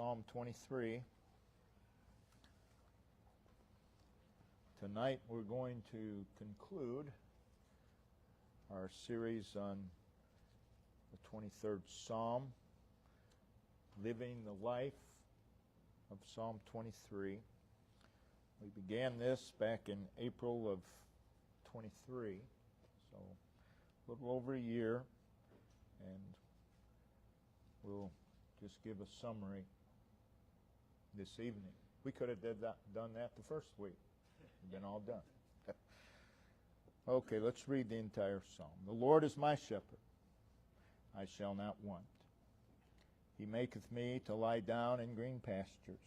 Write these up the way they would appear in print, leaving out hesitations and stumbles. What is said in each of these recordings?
Psalm 23. Tonight we're going to conclude our series on the 23rd Psalm, living the life of Psalm 23. We began this back in April of 23, so a little over a year, and we'll just give a summary this evening. We could have done that the first week. We've been all done. Okay, let's read the entire psalm. The Lord is my shepherd, I shall not want. He maketh me to lie down in green pastures.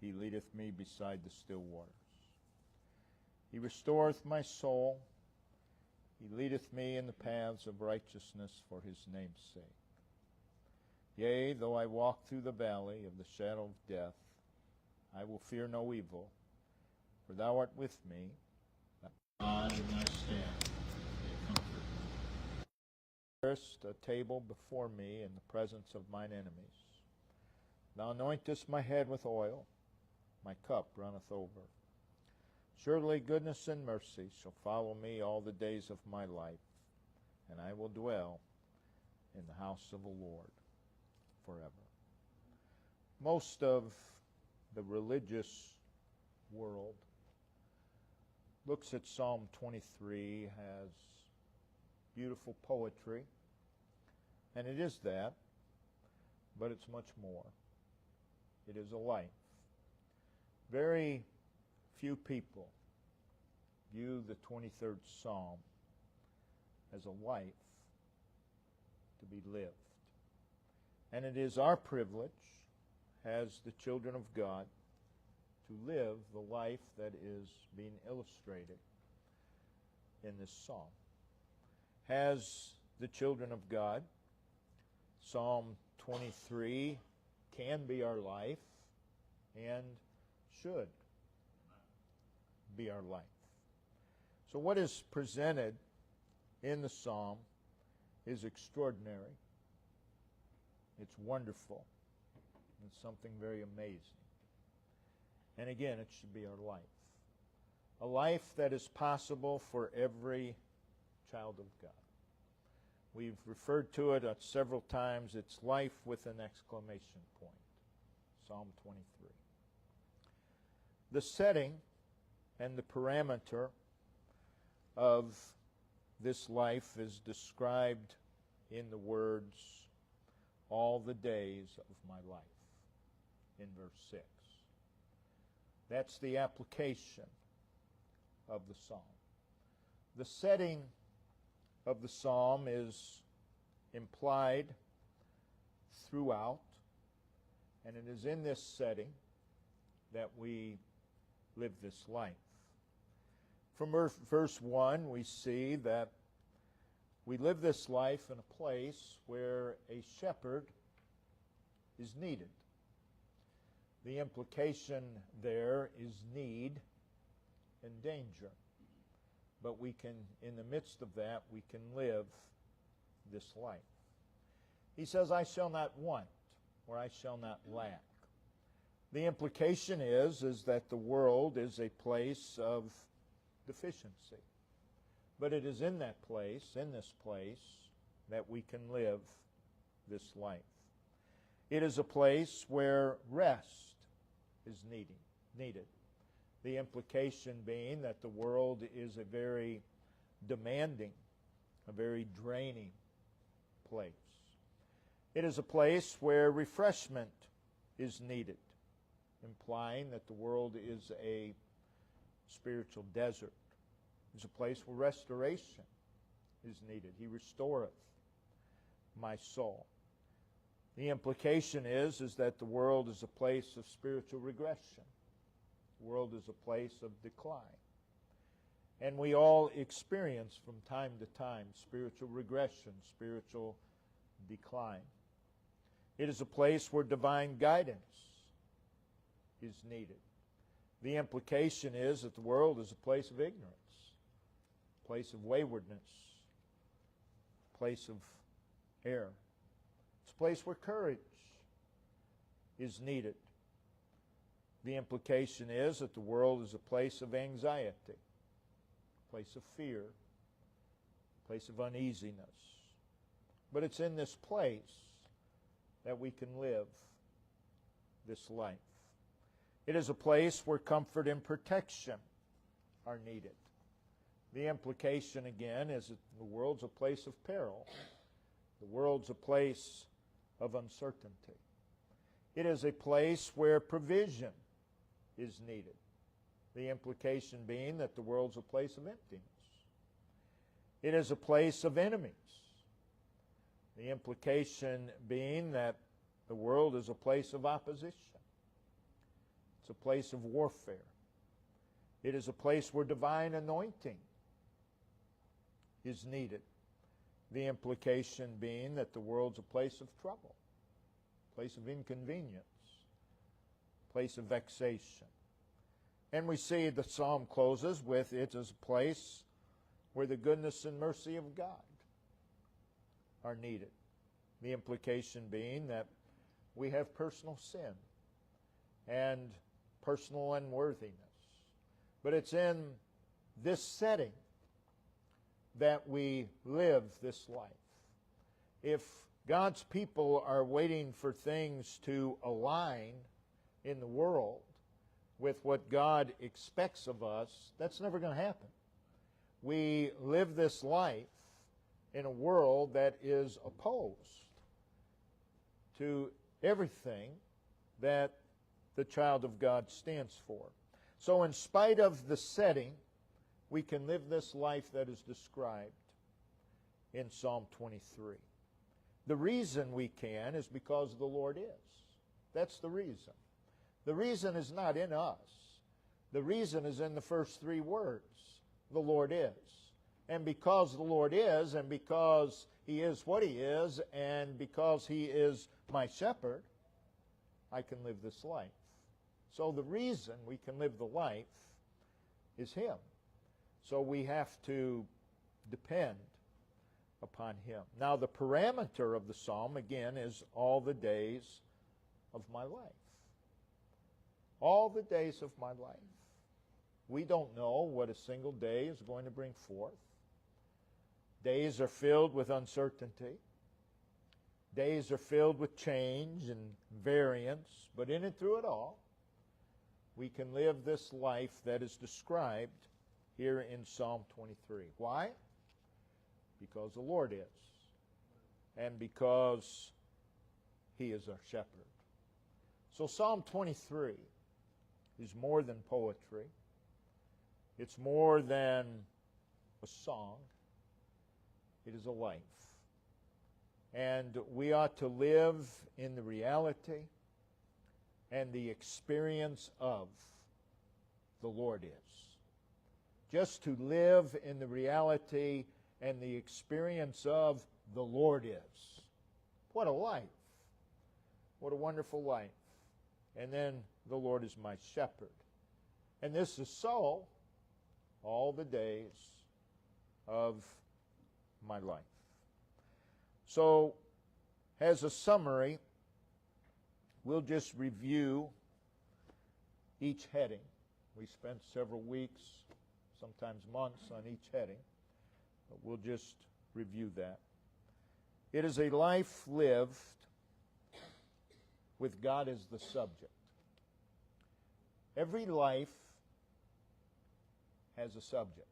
He leadeth me beside the still waters. He restoreth my soul. He leadeth me in the paths of righteousness for his name's sake. Yea, though I walk through the valley of the shadow of death, I will fear no evil, for thou art with me. Thy rod and thy staff, they comfort me. Preparest a table before me in the presence of mine enemies. Thou anointest my head with oil, my cup runneth over. Surely goodness and mercy shall follow me all the days of my life, and I will dwell in the house of the Lord forever. Most of the religious world looks at Psalm 23 as beautiful poetry, and it is that, but it's much more. It is a life. Very few people view the 23rd Psalm as a life to be lived. And it is our privilege as the children of God to live the life that is being illustrated in this psalm. As the children of God, Psalm 23 can be our life and should be our life. So what is presented in the psalm is extraordinary. It's wonderful. It's something very amazing. And again, it should be our life. A life that is possible for every child of God. We've referred to it several times. It's life with an exclamation point. Psalm 23. The setting and the parameter of this life is described in the words, all the days of my life, in verse 6. That's the application of the psalm. The setting of the psalm is implied throughout, and it is in this setting that we live this life. From verse 1, we see that we live this life in a place where a shepherd is needed. The implication there is need and danger. But we can, in the midst of that, we can live this life. He says, I shall not want, or I shall not lack. The implication is that the world is a place of deficiency. But it is in that place, in this place, that we can live this life. It is a place where rest is needed. The implication being that the world is a very demanding, a very draining place. It is a place where refreshment is needed, implying that the world is a spiritual desert. It's a place where restoration is needed. He restoreth my soul. The implication is that the world is a place of spiritual regression. The world is a place of decline. And we all experience from time to time spiritual regression, spiritual decline. It is a place where divine guidance is needed. The implication is that the world is a place of ignorance, a place of waywardness, a place of error. It's a place where courage is needed. The implication is that the world is a place of anxiety, a place of fear, a place of uneasiness. But it's in this place that we can live this life. It is a place where comfort and protection are needed. The implication, again, is that the world's a place of peril. The world's a place of uncertainty. It is a place where provision is needed. The implication being that the world's a place of emptiness. It is a place of enemies. The implication being that the world is a place of opposition. It's a place of warfare. It is a place where divine anointing is needed. The implication being that the world's a place of trouble, a place of inconvenience, a place of vexation. And we see the psalm closes with, it is a place where the goodness and mercy of God are needed. The implication being that we have personal sin and personal unworthiness. But it's in this setting that we live this life. If God's people are waiting for things to align in the world with what God expects of us, that's never going to happen. We live this life in a world that is opposed to everything that the child of God stands for. So in spite of the setting, we can live this life that is described in Psalm 23. The reason we can is because the Lord is. That's the reason. The reason is not in us. The reason is in the first three words. The Lord is. And because the Lord is, and because He is what He is, and because He is my shepherd, I can live this life. So the reason we can live the life is Him. So we have to depend upon Him. Now the parameter of the psalm, again, is all the days of my life. All the days of my life. We don't know what a single day is going to bring forth. Days are filled with uncertainty. Days are filled with change and variance. But in and through it all, we can live this life that is described here in Psalm 23. Why? Because the Lord is. And because He is our shepherd. So Psalm 23 is more than poetry. It's more than a song. It is a life. And we ought to live in the reality and the experience of the Lord is. Just to live in the reality and the experience of the Lord is. What a life. What a wonderful life. And then the Lord is my shepherd. And this is so all the days of my life. So, as a summary, we'll just review each heading. We spent several weeks, sometimes months, on each heading. But we'll just review that. It is a life lived with God as the subject. Every life has a subject.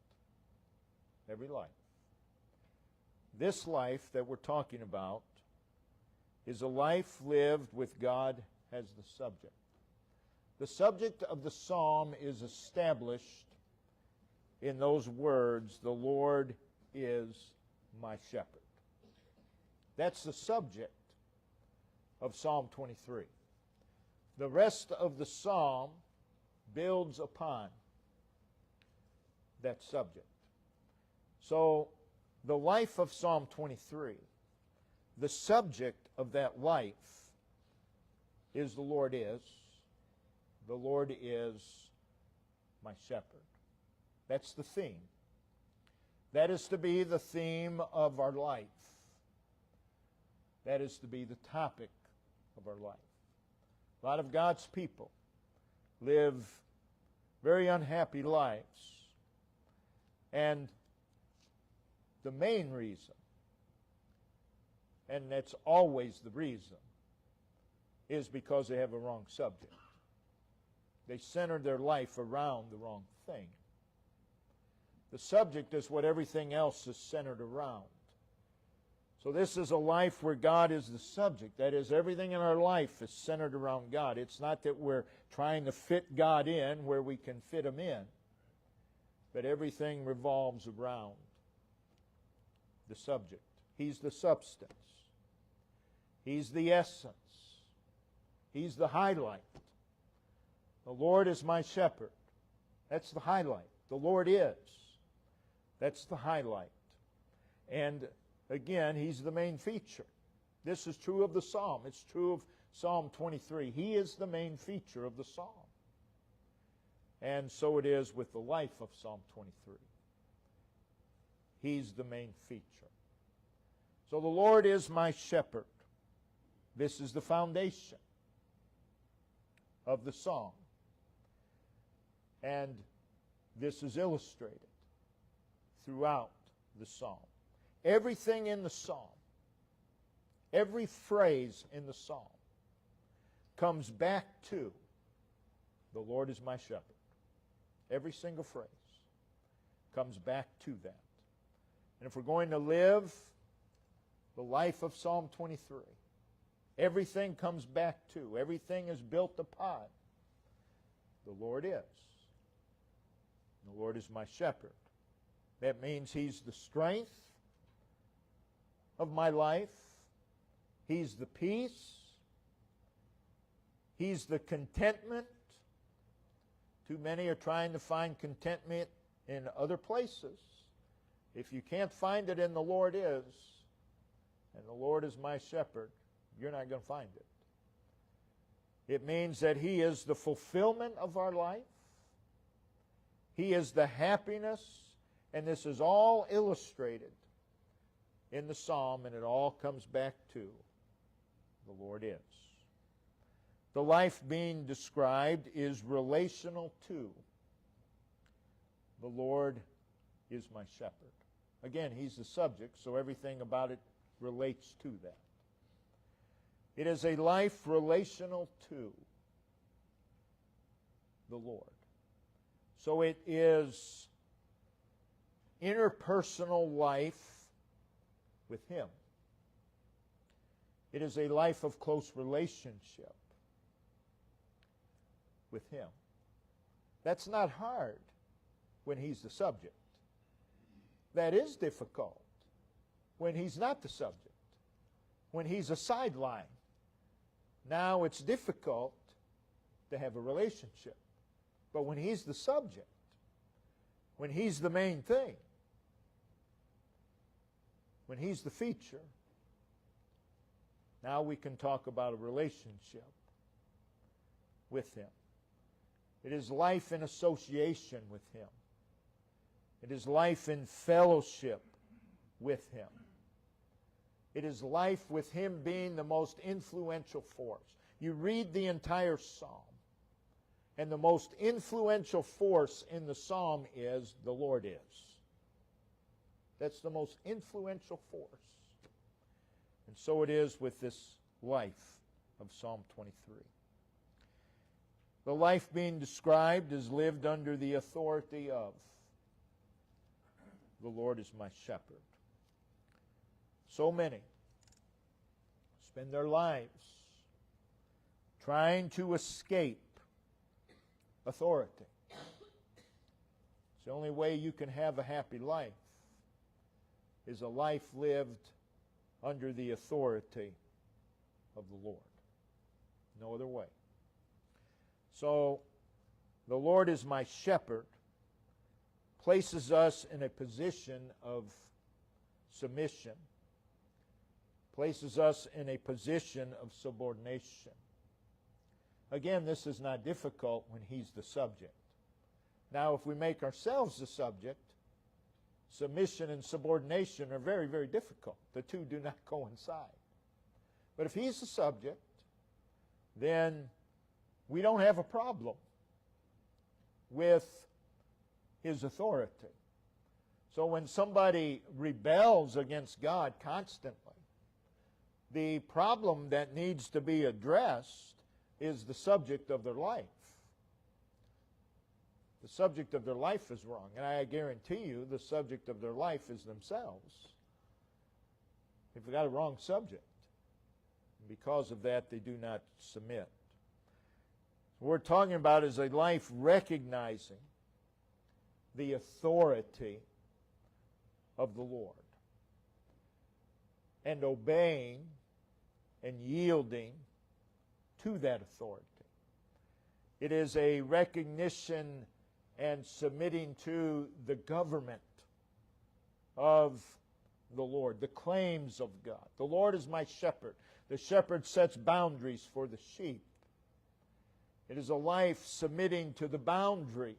Every life. This life that we're talking about is a life lived with God as the subject. The subject of the psalm is established in those words, the Lord is my shepherd. That's the subject of Psalm 23. The rest of the psalm builds upon that subject. So, the life of Psalm 23, the subject of that life is the Lord is. The Lord is my shepherd. That's the theme. That is to be the theme of our life. That is to be the topic of our life. A lot of God's people live very unhappy lives. And the main reason, and that's always the reason, is because they have a wrong subject. They center their life around the wrong thing. The subject is what everything else is centered around. So this is a life where God is the subject. That is, everything in our life is centered around God. It's not that we're trying to fit God in where we can fit Him in, but everything revolves around the subject. He's the substance. He's the essence. He's the highlight. The Lord is my shepherd. That's the highlight. The Lord is. That's the highlight. And again, He's the main feature. This is true of the psalm. It's true of Psalm 23. He is the main feature of the psalm. And so it is with the life of Psalm 23. He's the main feature. So the Lord is my shepherd. This is the foundation of the psalm. And this is illustrated throughout the psalm. Everything in the psalm, every phrase in the psalm comes back to the Lord is my shepherd. Every single phrase comes back to that. And if we're going to live the life of Psalm 23, everything comes back to, everything is built upon the Lord is. The Lord is my shepherd. That means He's the strength of my life. He's the peace. He's the contentment. Too many are trying to find contentment in other places. If you can't find it in the Lord is, and the Lord is my shepherd, you're not going to find it. It means that He is the fulfillment of our life. He is the happiness, and this is all illustrated in the psalm, and it all comes back to the Lord is. The life being described is relational to the Lord is my shepherd. Again, He's the subject, so everything about it relates to that. It is a life relational to the Lord. So it is interpersonal life with Him. It is a life of close relationship with Him. That's not hard when He's the subject. That is difficult when He's not the subject, when He's a sideline. Now it's difficult to have a relationship. But when He's the subject, when He's the main thing, when He's the feature, now we can talk about a relationship with Him. It is life in association with Him. It is life in fellowship with Him. It is life with Him being the most influential force. You read the entire psalm, and the most influential force in the psalm is the Lord is. That's the most influential force. And so it is with this life of Psalm 23. The life being described is lived under the authority of the Lord is my shepherd. So many spend their lives trying to escape authority. It's the only way you can have a happy life is a life lived under the authority of the Lord. No other way. So, the Lord is my shepherd places us in a position of submission, places us in a position of subordination. Again, this is not difficult when He's the subject. Now, if we make ourselves the subject, submission and subordination are very, very difficult. The two do not coincide. But if He's the subject, then we don't have a problem with His authority. So when somebody rebels against God constantly, the problem that needs to be addressed is the subject of their life. The subject of their life is wrong, and I guarantee you the subject of their life is themselves. They've got a wrong subject. Because of that, they do not submit. What we're talking about is a life recognizing the authority of the Lord and obeying and yielding to that authority. It is a recognition and submitting to the government of the Lord, the claims of God. The Lord is my shepherd. The shepherd sets boundaries for the sheep. It is a life submitting to the boundaries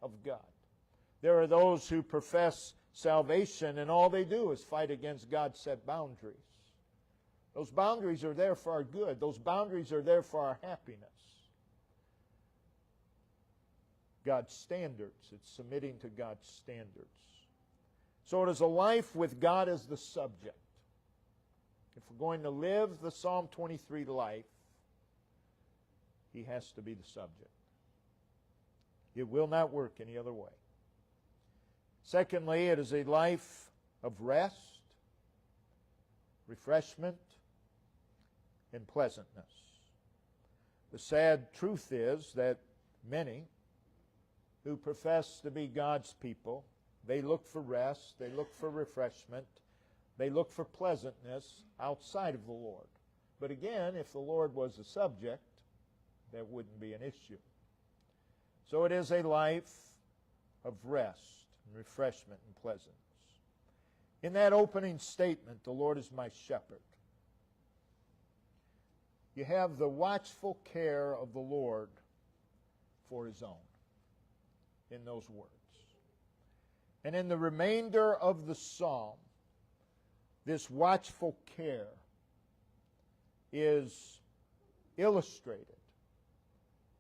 of God. There are those who profess salvation and all they do is fight against God's set boundaries. Those boundaries are there for our good. Those boundaries are there for our happiness. God's standards. It's submitting to God's standards. So it is a life with God as the subject. If we're going to live the Psalm 23 life, He has to be the subject. It will not work any other way. Secondly, it is a life of rest, refreshment, and pleasantness. The sad truth is that many who profess to be God's people, they look for rest, they look for refreshment, they look for pleasantness outside of the Lord. But again, if the Lord was the subject, that wouldn't be an issue. So it is a life of rest and refreshment and pleasantness. In that opening statement, the Lord is my shepherd, you have the watchful care of the Lord for His own in those words. And in the remainder of the psalm, this watchful care is illustrated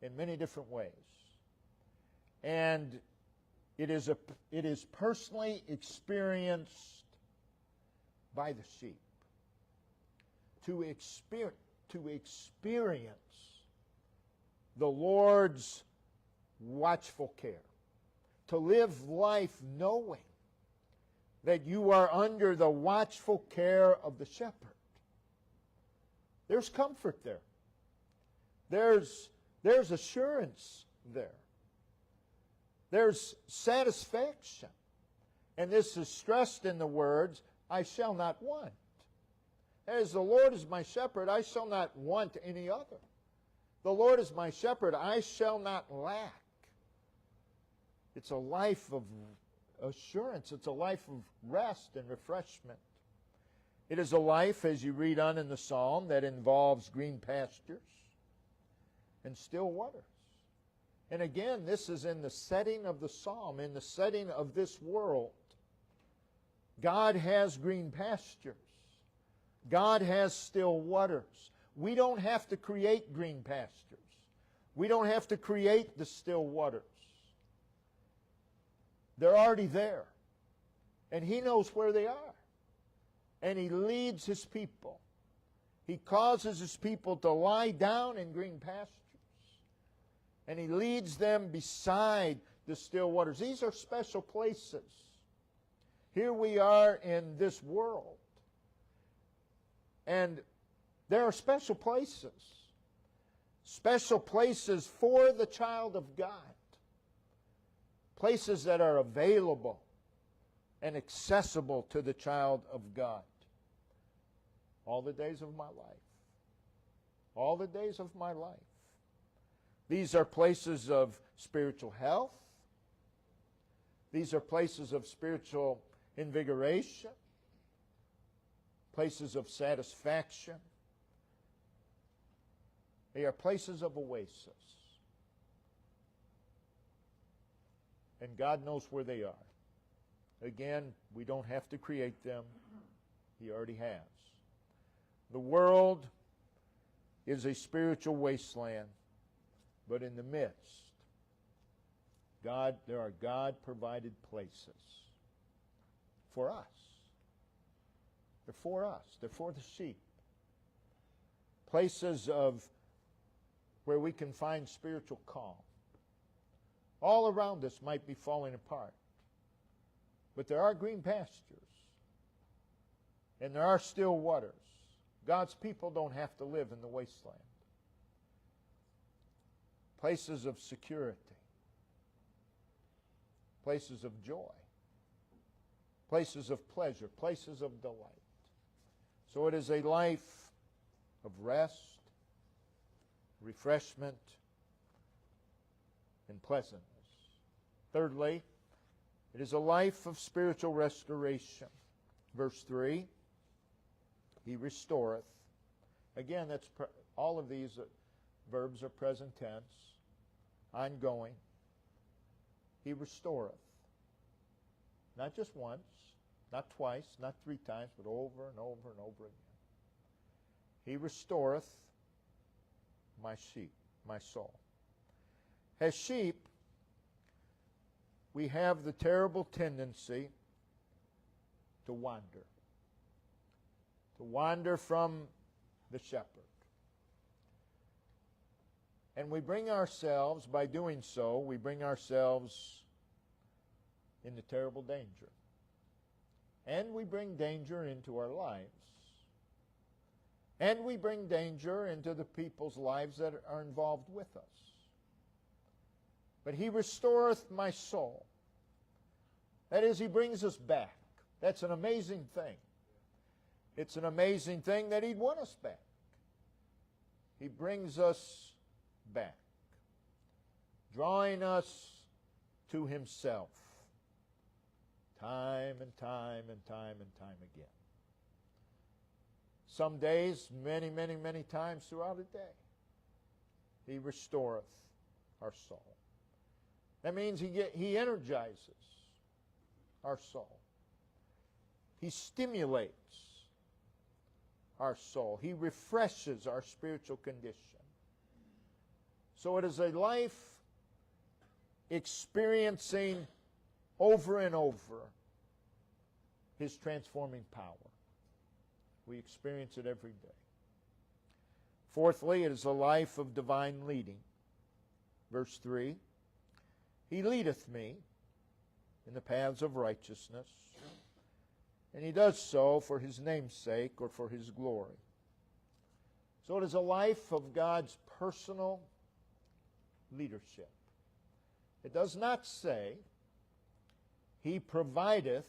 in many different ways. And it is personally experienced by the sheep. To experience the Lord's watchful care. To live life knowing that you are under the watchful care of the shepherd. There's comfort there. There's assurance there. There's satisfaction. And this is stressed in the words, I shall not want. As the Lord is my shepherd, I shall not want any other. The Lord is my shepherd, I shall not lack. It's a life of assurance. It's a life of rest and refreshment. It is a life, as you read on in the psalm, that involves green pastures and still waters. And again, this is in the setting of the psalm, in the setting of this world. God has green pastures. God has still waters. We don't have to create green pastures. We don't have to create the still waters. They're already there. And He knows where they are. And He leads His people. He causes His people to lie down in green pastures. And He leads them beside the still waters. These are special places. Here we are in this world. And there are special places. Special places for the child of God. Places that are available and accessible to the child of God. All the days of my life. All the days of my life. These are places of spiritual health. These are places of spiritual invigoration. Places of satisfaction. They are places of oasis. And God knows where they are. Again, we don't have to create them. He already has. The world is a spiritual wasteland, but in the midst, there are God-provided places for us. They're for us. They're for the sheep. Places where we can find spiritual calm. All around us might be falling apart, but there are green pastures, and there are still waters. God's people don't have to live in the wasteland. Places of security. Places of joy. Places of pleasure. Places of delight. So it is a life of rest, refreshment, and pleasantness. Thirdly, it is a life of spiritual restoration. Verse 3, He restoreth. Again, all of these verbs are present tense, ongoing. He restoreth. Not just once, not twice, not 3 times, but over and over and over again. He restoreth my sheep, my soul. As sheep, we have the terrible tendency to wander from the shepherd. And we bring ourselves, by doing so, we bring ourselves into terrible danger. And we bring danger into our lives. And we bring danger into the people's lives that are involved with us. But He restoreth my soul. That is, He brings us back. That's an amazing thing. It's an amazing thing that He'd want us back. He brings us back, drawing us to Himself time and time and time and time again. Some days, many, many, many times throughout a day, He restoreth our soul. That means He energizes our soul. He stimulates our soul. He refreshes our spiritual condition. So it is a life experiencing over and over His transforming power. We experience it every day. Fourthly, it is a life of divine leading. Verse 3, He leadeth me in the paths of righteousness, and He does so for His name's sake or for His glory. So it is a life of God's personal leadership. It does not say He provideth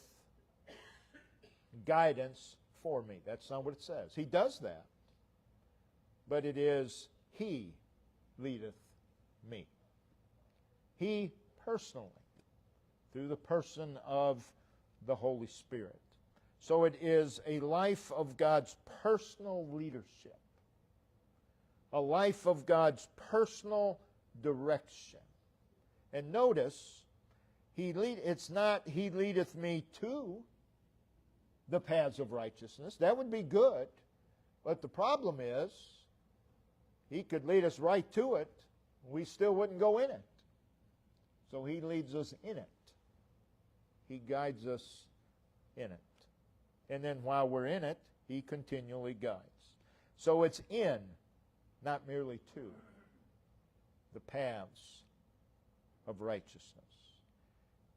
guidance for me. That's not what it says. He does that. But it is He leadeth me. He personally, through the person of the Holy Spirit. So it is a life of God's personal leadership. A life of God's personal direction. And notice, it's not He leadeth me to the paths of righteousness. That would be good. But the problem is, He could lead us right to it. We still wouldn't go in it. So He leads us in it. He guides us in it. And then while we're in it, He continually guides. So it's in, not merely to, the paths of righteousness.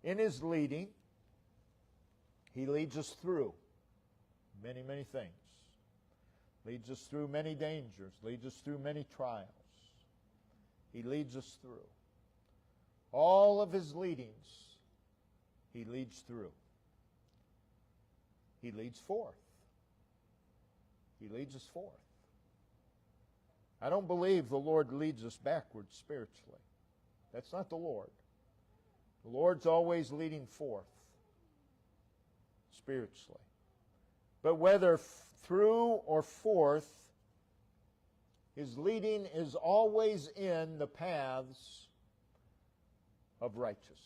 In His leading, He leads us through many, many things. Leads us through many dangers. Leads us through many trials. He leads us through. All of His leadings, He leads through. He leads forth. He leads us forth. I don't believe the Lord leads us backwards spiritually. That's not the Lord. The Lord's always leading forth spiritually. But whether through or forth, His leading is always in the paths of righteousness.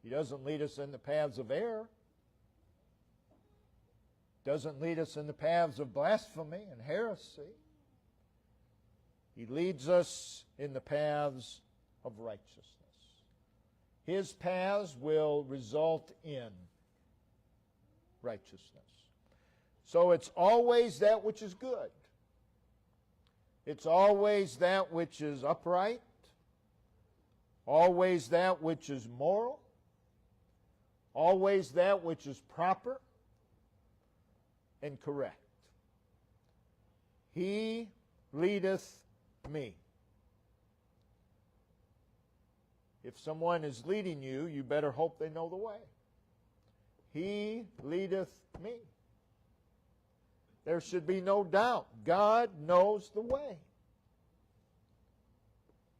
He doesn't lead us in the paths of error. Doesn't lead us in the paths of blasphemy and heresy. He leads us in the paths of righteousness. His paths will result in righteousness. So it's always that which is good. It's always that which is upright. Always that which is moral. Always that which is proper and correct. He leadeth me. If someone is leading you, you better hope they know the way. He leadeth me. There should be no doubt. God knows the way.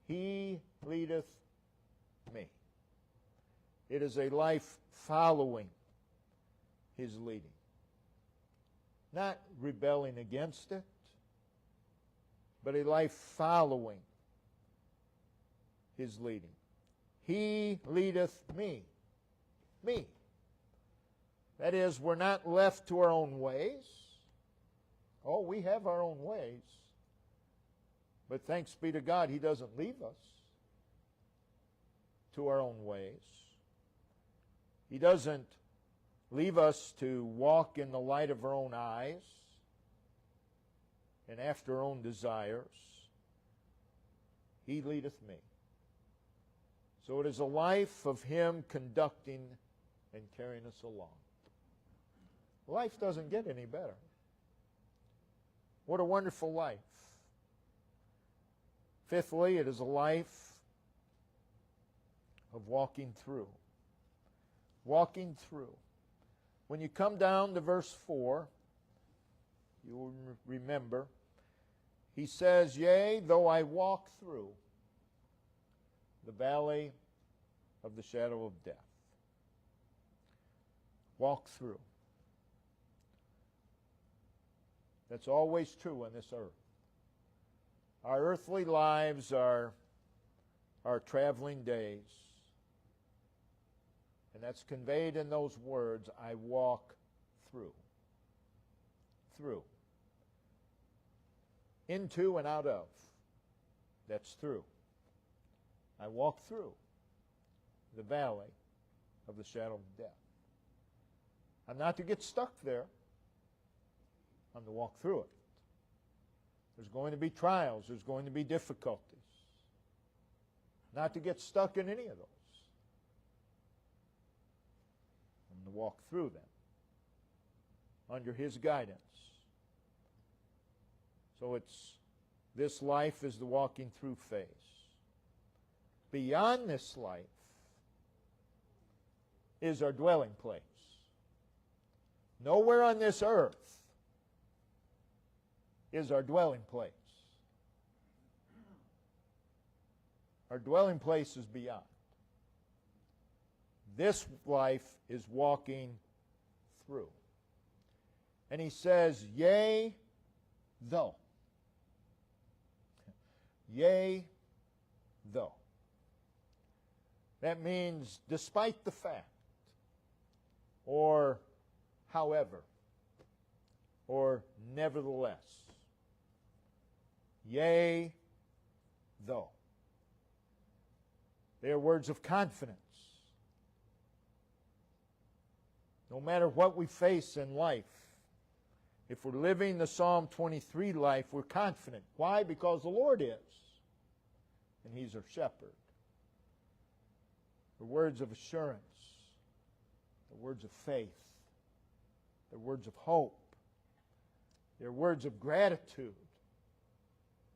He leadeth me. It is a life following His leading. Not rebelling against it, but a life following His leading. He leadeth me. Me. That is, we're not left to our own ways. Oh, we have our own ways. But thanks be to God, He doesn't leave us to our own ways. He doesn't leave us to walk in the light of our own eyes and after our own desires. He leadeth me. So it is a life of Him conducting and carrying us along. Life doesn't get any better. What a wonderful life. Fifthly, it is a life of walking through. Walking through. When you come down to verse 4, you will remember, he says, "Yea, though I walk through the valley of the shadow of death." Walk through. That's always true on this earth. Our earthly lives are our traveling days. And that's conveyed in those words, I walk through. Through. Into and out of. That's through. I walk through the valley of the shadow of death. I'm not to get stuck there. I'm to walk through it. There's going to be trials. There's going to be difficulties. Not to get stuck in any of those. I'm to walk through them under His guidance. So this life is the walking through phase. Beyond this life is our dwelling place. Nowhere on this earth is our dwelling place. Our dwelling place is beyond. This life is walking through. And he says, yea, though. Yea, though. That means despite the fact, or however, or nevertheless. Yea, though. They are words of confidence. No matter what we face in life, if we're living the Psalm 23 life, we're confident. Why? Because the Lord is. And He's our shepherd. The words of assurance, the words of faith, the words of hope, they're words of gratitude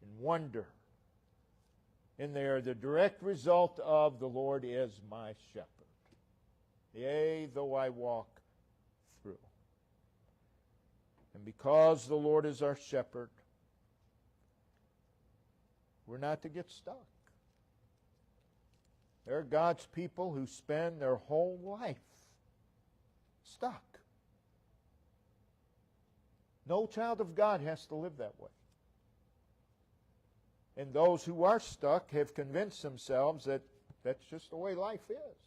and wonder. And they are the direct result of the Lord is my shepherd. Yea, though I walk through. And because the Lord is our shepherd, we're not to get stuck. There are God's people who spend their whole life stuck. No child of God has to live that way. And those who are stuck have convinced themselves that that's just the way life is.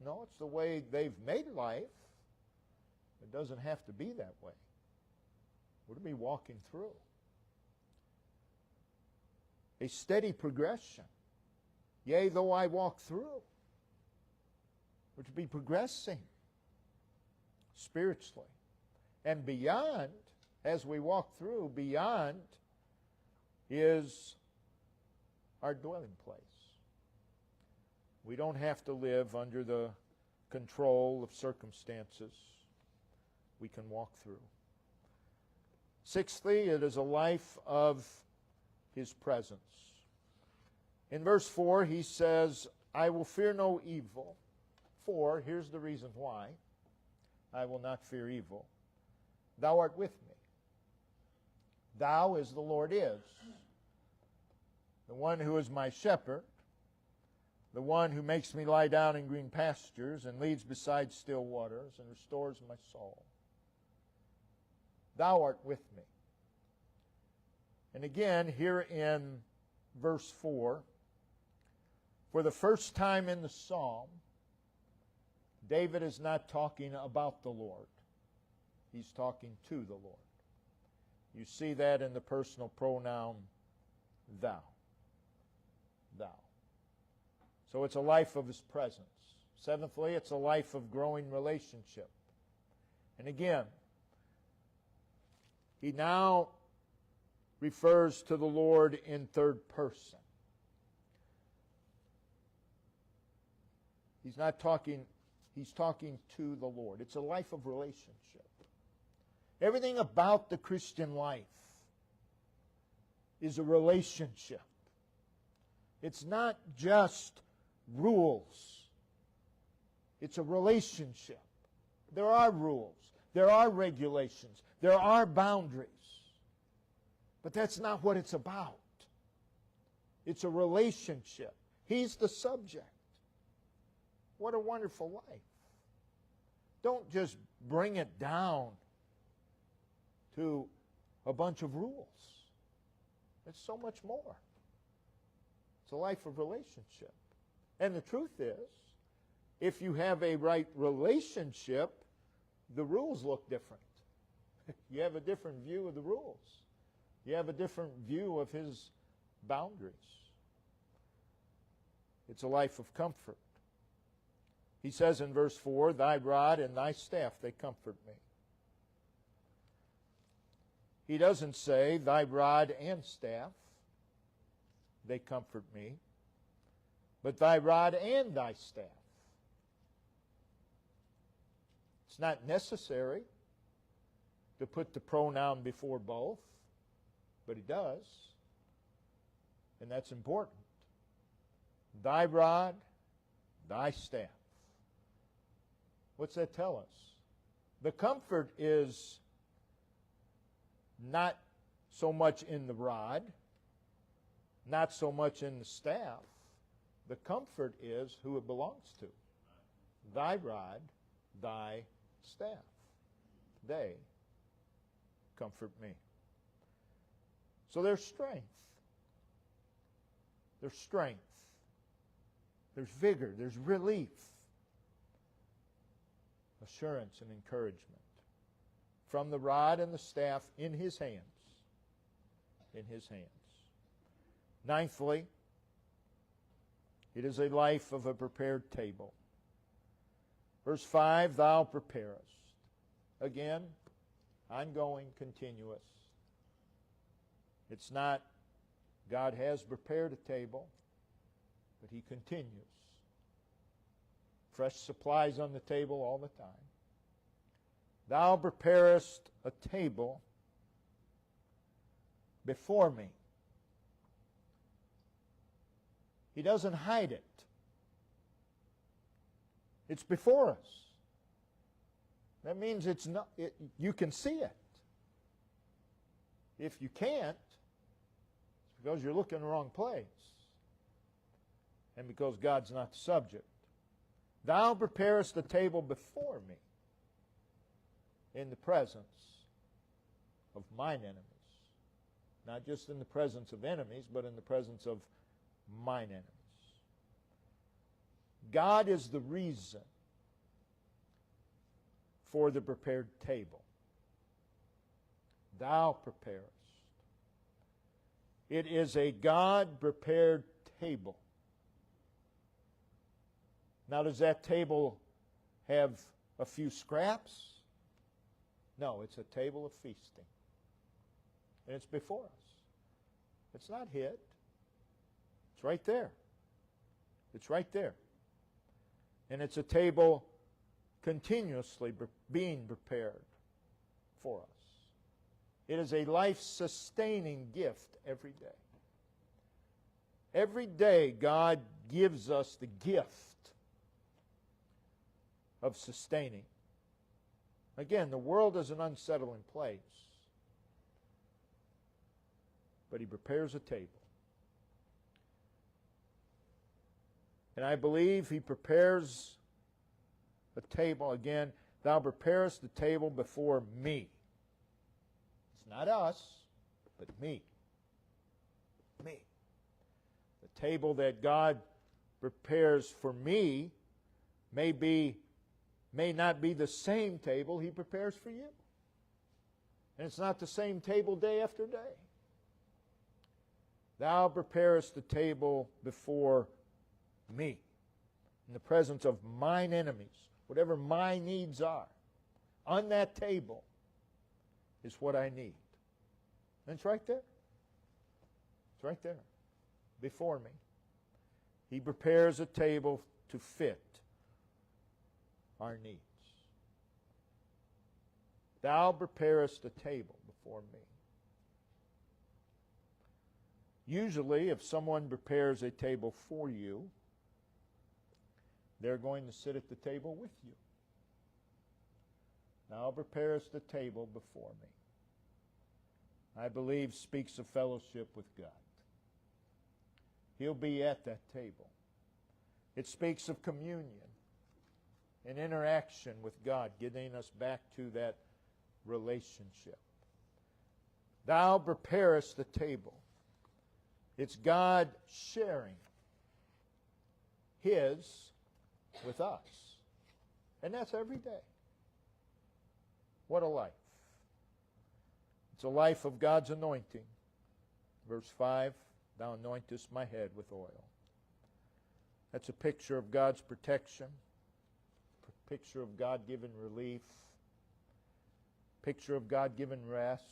No, it's the way they've made life. It doesn't have to be that way. We're to be walking through. A steady progression. Yea, though I walk through. We're to be progressing spiritually. And beyond, as we walk through, beyond is our dwelling place. We don't have to live under the control of circumstances. We can walk through. Sixthly, it is a life of His presence. In verse 4, he says, I will fear no evil. For, here's the reason why, I will not fear evil. Thou art with me. Thou, as the Lord is, the one who is my shepherd, the one who makes me lie down in green pastures and leads beside still waters and restores my soul. Thou art with me. And again, here in verse 4, for the first time in the psalm, David is not talking about the Lord. He's talking to the Lord. You see that in the personal pronoun thou. Thou. So it's a life of His presence. Seventhly, it's a life of growing relationship. And again, he now refers to the Lord in third person. He's talking to the Lord. It's a life of relationship. Everything about the Christian life is a relationship. It's not just rules. It's a relationship. There are rules. There are regulations. There are boundaries. But that's not what it's about. It's a relationship. He's the subject. What a wonderful life. Don't just bring it down to a bunch of rules. It's so much more. It's a life of relationship. And the truth is, if you have a right relationship, the rules look different. You have a different view of the rules. You have a different view of His boundaries. It's a life of comfort. He says in verse 4, Thy rod and Thy staff, they comfort me. He doesn't say, Thy rod and staff, they comfort me, but Thy rod and Thy staff. It's not necessary to put the pronoun before both, but He does, and that's important. Thy rod, Thy staff. What's that tell us? The comfort is not so much in the rod, not so much in the staff. The comfort is who it belongs to. Thy rod, Thy staff. They comfort me. So there's strength. There's strength. There's vigor. There's relief. Assurance and encouragement from the rod and the staff in His hands. In His hands. Ninthly, it is a life of a prepared table. Verse 5, Thou preparest. Again, ongoing, continuous. It's not God has prepared a table, but He continues. Fresh supplies on the table all the time. Thou preparest a table before me. He doesn't hide it. It's before us. That means it's not. You can see it. If you can't, it's because you're looking in the wrong place, and because God's not the subject. Thou preparest the table before me in the presence of mine enemies. Not just in the presence of enemies, but in the presence of mine enemies. God is the reason for the prepared table. Thou preparest. It is a God-prepared table. Now, does that table have a few scraps? No, it's a table of feasting. And it's before us. It's not hid. It's right there. It's right there. And it's a table continuously being prepared for us. It is a life-sustaining gift every day. Every day God gives us the gift of sustaining. Again, the world is an unsettling place. But He prepares a table. And I believe He prepares a table. Again, thou preparest the table before me. It's not us, but me. Me. The table that God prepares for me may not be the same table He prepares for you. And it's not the same table day after day. Thou preparest the table before me, in the presence of mine enemies, whatever my needs are. On that table is what I need. And it's right there. It's right there, before me. He prepares a table to fit our needs. Thou preparest a table before me. Usually, if someone prepares a table for you, they're going to sit at the table with you. Thou preparest the table before me. I believe speaks of fellowship with God. He'll be at that table. It speaks of communion and interaction with God, getting us back to that relationship. Thou preparest the table. It's God sharing His with us. And that's every day. What a life. It's a life of God's anointing. Verse 5, thou anointest my head with oil. That's a picture of God's protection, a picture of God-given relief, a picture of God-given rest,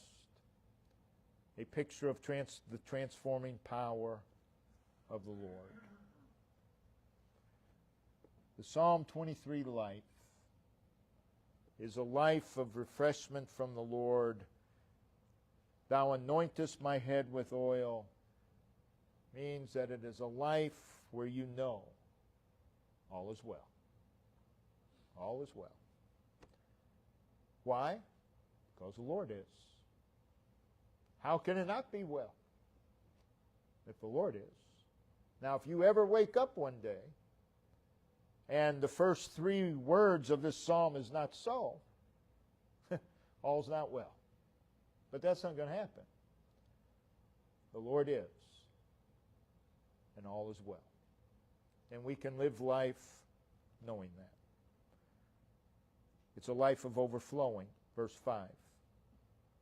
a picture of the transforming power of the Lord. The Psalm 23 life is a life of refreshment from the Lord. Thou anointest my head with oil means that it is a life where you know all is well. All is well. Why? Because the Lord is. How can it not be well if the Lord is? Now, if you ever wake up one day and the first three words of this psalm is not so, all's not well. But that's not going to happen. The Lord is, and all is well. And we can live life knowing that. It's a life of overflowing. Verse 5.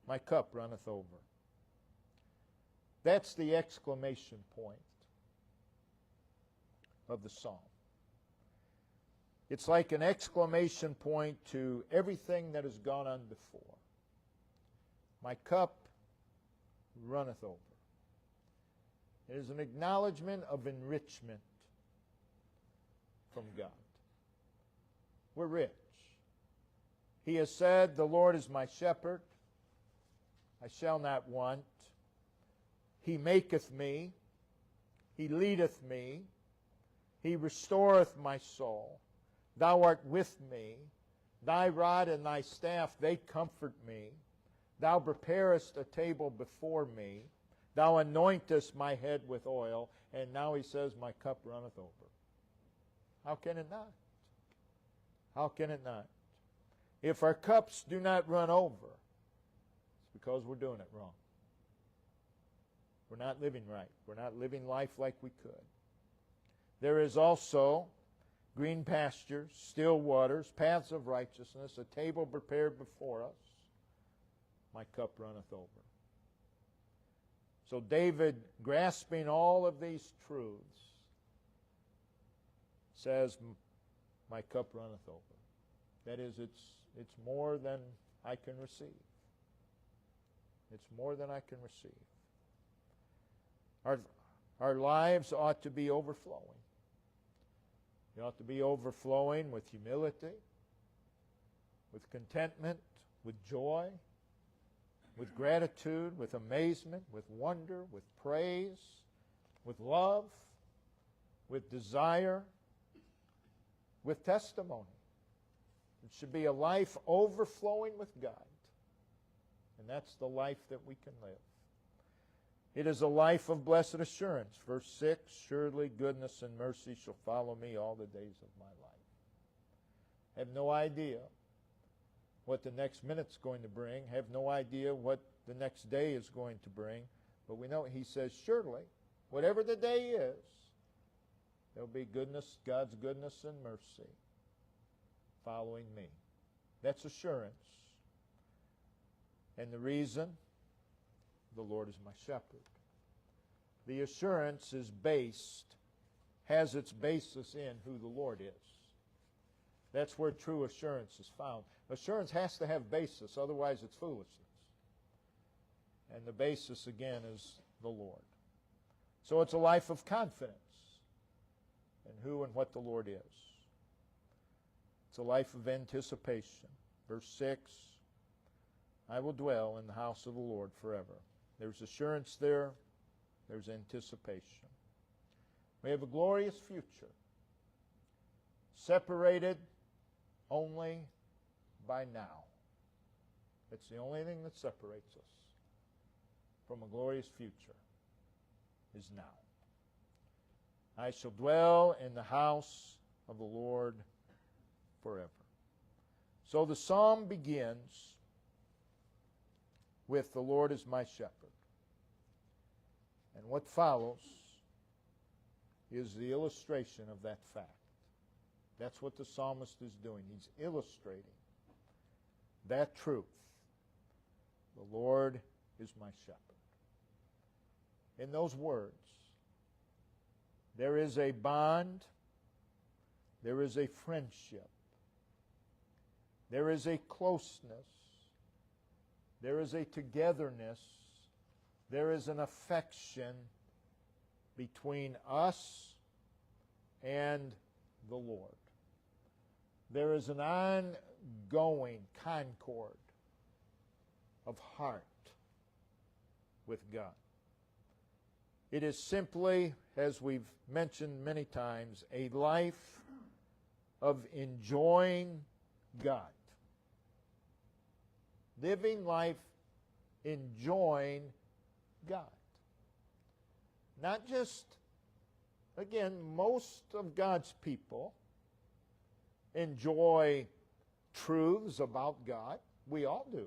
My cup runneth over. That's the exclamation point of the psalm. It's like an exclamation point to everything that has gone on before. My cup runneth over. It is an acknowledgement of enrichment from God. We're rich. He has said, the Lord is my shepherd. I shall not want. He maketh me. He leadeth me. He restoreth my soul. Thou art with me. Thy rod and thy staff, they comfort me. Thou preparest a table before me. Thou anointest my head with oil. And now he says, my cup runneth over. How can it not? How can it not? If our cups do not run over, it's because we're doing it wrong. We're not living right. We're not living life like we could. There is also green pastures, still waters, paths of righteousness, a table prepared before us. My cup runneth over. So David, grasping all of these truths, says, my cup runneth over. That is, it's more than I can receive. It's more than I can receive. Our lives ought to be overflowing. They ought to be overflowing with humility, with contentment, with joy, with gratitude, with amazement, with wonder, with praise, with love, with desire, with testimony. It should be a life overflowing with God. And that's the life that we can live. It is a life of blessed assurance. Verse 6, surely goodness and mercy shall follow me all the days of my life. I have no idea what the next minute's going to bring. Have no idea what the next day is going to bring. But we know he says, surely, whatever the day is, there'll be goodness, God's goodness and mercy following me. That's assurance. And the reason, the Lord is my shepherd. The assurance is has its basis in who the Lord is. That's where true assurance is found. Assurance has to have basis, otherwise it's foolishness. And the basis, again, is the Lord. So it's a life of confidence in who and what the Lord is. It's a life of anticipation. Verse 6, I will dwell in the house of the Lord forever. There's assurance there. There's anticipation. We have a glorious future, separated only by now. It's the only thing that separates us from a glorious future is now. I shall dwell in the house of the Lord forever. So the psalm begins with the Lord is my shepherd. And what follows is the illustration of that fact. That's what the psalmist is doing. He's illustrating that truth. The Lord is my shepherd. In those words, there is a bond, there is a friendship, there is a closeness, there is a togetherness, there is an affection between us and the Lord. There is an ongoing concord of heart with God. It is simply, as we've mentioned many times, a life of enjoying God. Living life enjoying God. Not just, again, most of God's people enjoy truths about God. We all do.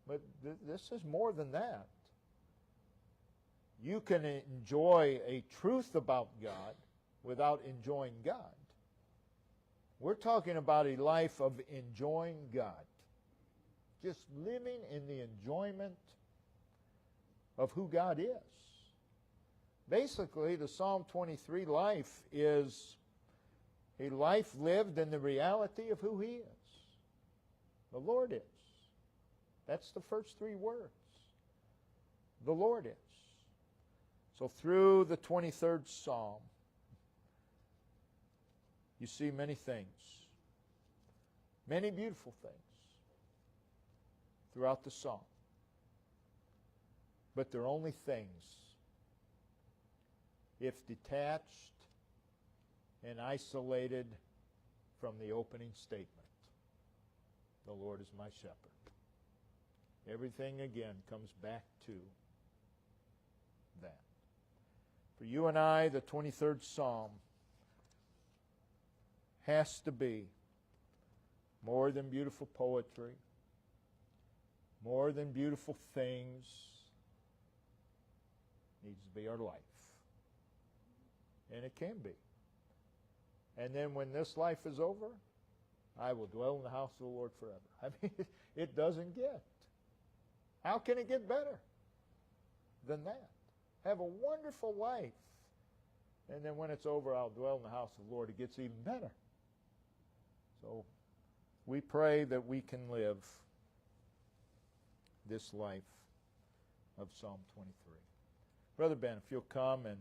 But this is more than that. You can enjoy a truth about God without enjoying God. We're talking about a life of enjoying God. Just living in the enjoyment of who God is. Basically, the Psalm 23 life is a life lived in the reality of who He is. The Lord is. That's the first three words. The Lord is. So through the 23rd Psalm, you see many things. Many beautiful things throughout the Psalm. But they're only things if detached and isolated from the opening statement. The Lord is my shepherd. Everything again comes back to that. For you and I, the 23rd Psalm has to be more than beautiful poetry, more than beautiful things. It needs to be our life. And it can be. And then when this life is over, I will dwell in the house of the Lord forever. I mean, it doesn't get. How can it get better than that? Have a wonderful life. And then when it's over, I'll dwell in the house of the Lord. It gets even better. So we pray that we can live this life of Psalm 23. Brother Ben, if you'll come and